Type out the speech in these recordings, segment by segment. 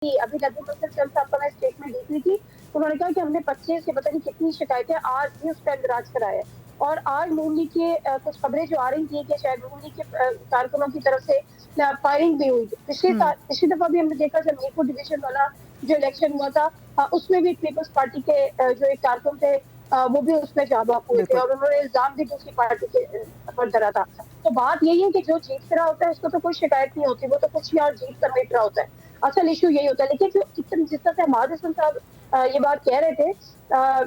ابھی ندیم اختر چند صاحب کا میں اسٹیٹمنٹ دیکھ رہی تھی، انہوں نے کہا کہ ہم نے 25 سے پتہ نہیں کتنی شکایتیں آج بھی اس کا اندراج کرایا ہے، اور آج نون لیگ کے کچھ خبریں جو آ رہی تھیں کہ شاید نون لیگ کے کارکنوں کی طرف سے فائرنگ بھی ہوئی تھی۔ پچھلی دفعہ بھی ہم نے دیکھا جب میرپور ڈویژن والا جو الیکشن ہوا تھا، اس میں بھی پیپلز پارٹی کے جو ایک کارکن تھے وہ بھی اس میں جاں بحق ہوئے تھے، اور انہوں نے الزام بھی دوسری پارٹی کے پر دھرا تھا۔ تو بات یہی ہے کہ جو جیت رہا ہوتا ہے اس کو تو کوئی شکایت نہیں ہوتی، وہ تو کچھ اور جیت کر بیٹھ رہا ہوتا ہے، اصل ایشو یہی ہوتا ہے۔ لیکن جو جس طرح سے عماد حسن صاحب یہ بات کہہ رہے تھے،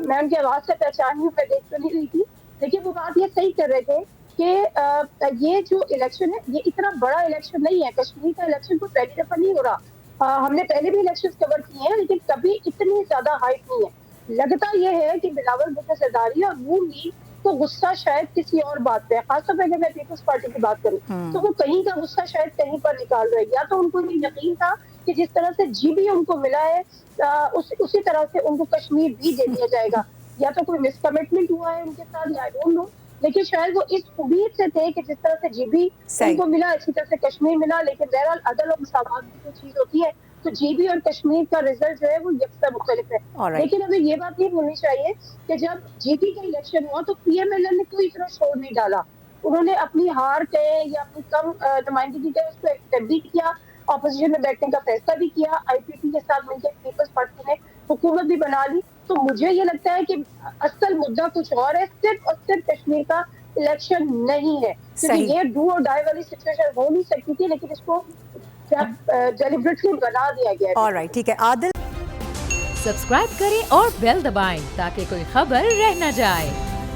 میں ان کی آواز سے پہچان ہوں، میں دیکھ تو نہیں رہی تھی، لیکن وہ بات یہ صحیح کر رہے تھے کہ یہ جو الیکشن ہے یہ اتنا بڑا الیکشن نہیں ہے، کشمیر کا الیکشن کوئی پہلی دفعہ نہیں ہو رہا، ہم نے پہلے بھی الیکشن کور کیے ہیں لیکن کبھی اتنی زیادہ ہائپ نہیں ہے۔ لگتا یہ ہے کہ بلاول بھٹو زرداری اور نون لیگ کو غصہ شاید کسی اور بات پہ ہے، خاص طور پہ اگر میں پیپلز پارٹی کی بات کروں تو وہ کہیں کا غصہ شاید کہیں پر نکال رہے، یا تو ان کو یہ یقین تھا کہ جس طرح سے جی بی ان کو ملا ہے اسی طرح سے ان کو کشمیر بھی دے دیا جائے گا، یا تو کوئی مس کمٹمنٹ ہوا ہے ان کے ساتھ، یا ڈونٹ نو، لیکن شاید وہ اس امید سے تھے کہ جس طرح سے جی بی ان کو ملا اسی طرح سے کشمیر ملا، لیکن بہرحال عدل اور مساوات بھی کوئی چیز ہوتی ہے، تو جی بی اور کشمیر کا رزلٹ جو ہے وہ یکساں مختلف ہے۔ لیکن ہمیں یہ بات نہیں بھولنی چاہیے کہ جب جی پی کا الیکشن ہوا تو پی ایم ایل این نے کوئی اتنا شور نہیں ڈالا، انہوں نے اپنی ہار کے یا اپنی کم نمائندگی کے اس کو ایکسپٹ بھی کیا، اپوزیشن میں بیٹھنے کا فیصلہ بھی کیا، آئی پی پی کے ساتھ مل کے پیپلز پارٹی نے حکومت بھی بنا لی۔ تو مجھے یہ لگتا ہے کہ اصل مدعا کچھ اور ہے، صرف اور صرف کشمیر کا الیکشن نہیں ہے، کیونکہ یہ ڈو اور ڈائی والی سچویشن ہو نہیں سکتی تھی، لیکن اس کو ڈیلیبریٹلی بنا دیا گیا ہے۔ ٹھیک ہے عادل، سبسکرائب کریں اور بیل دبائیں تاکہ کوئی خبر رہ نہ جائے۔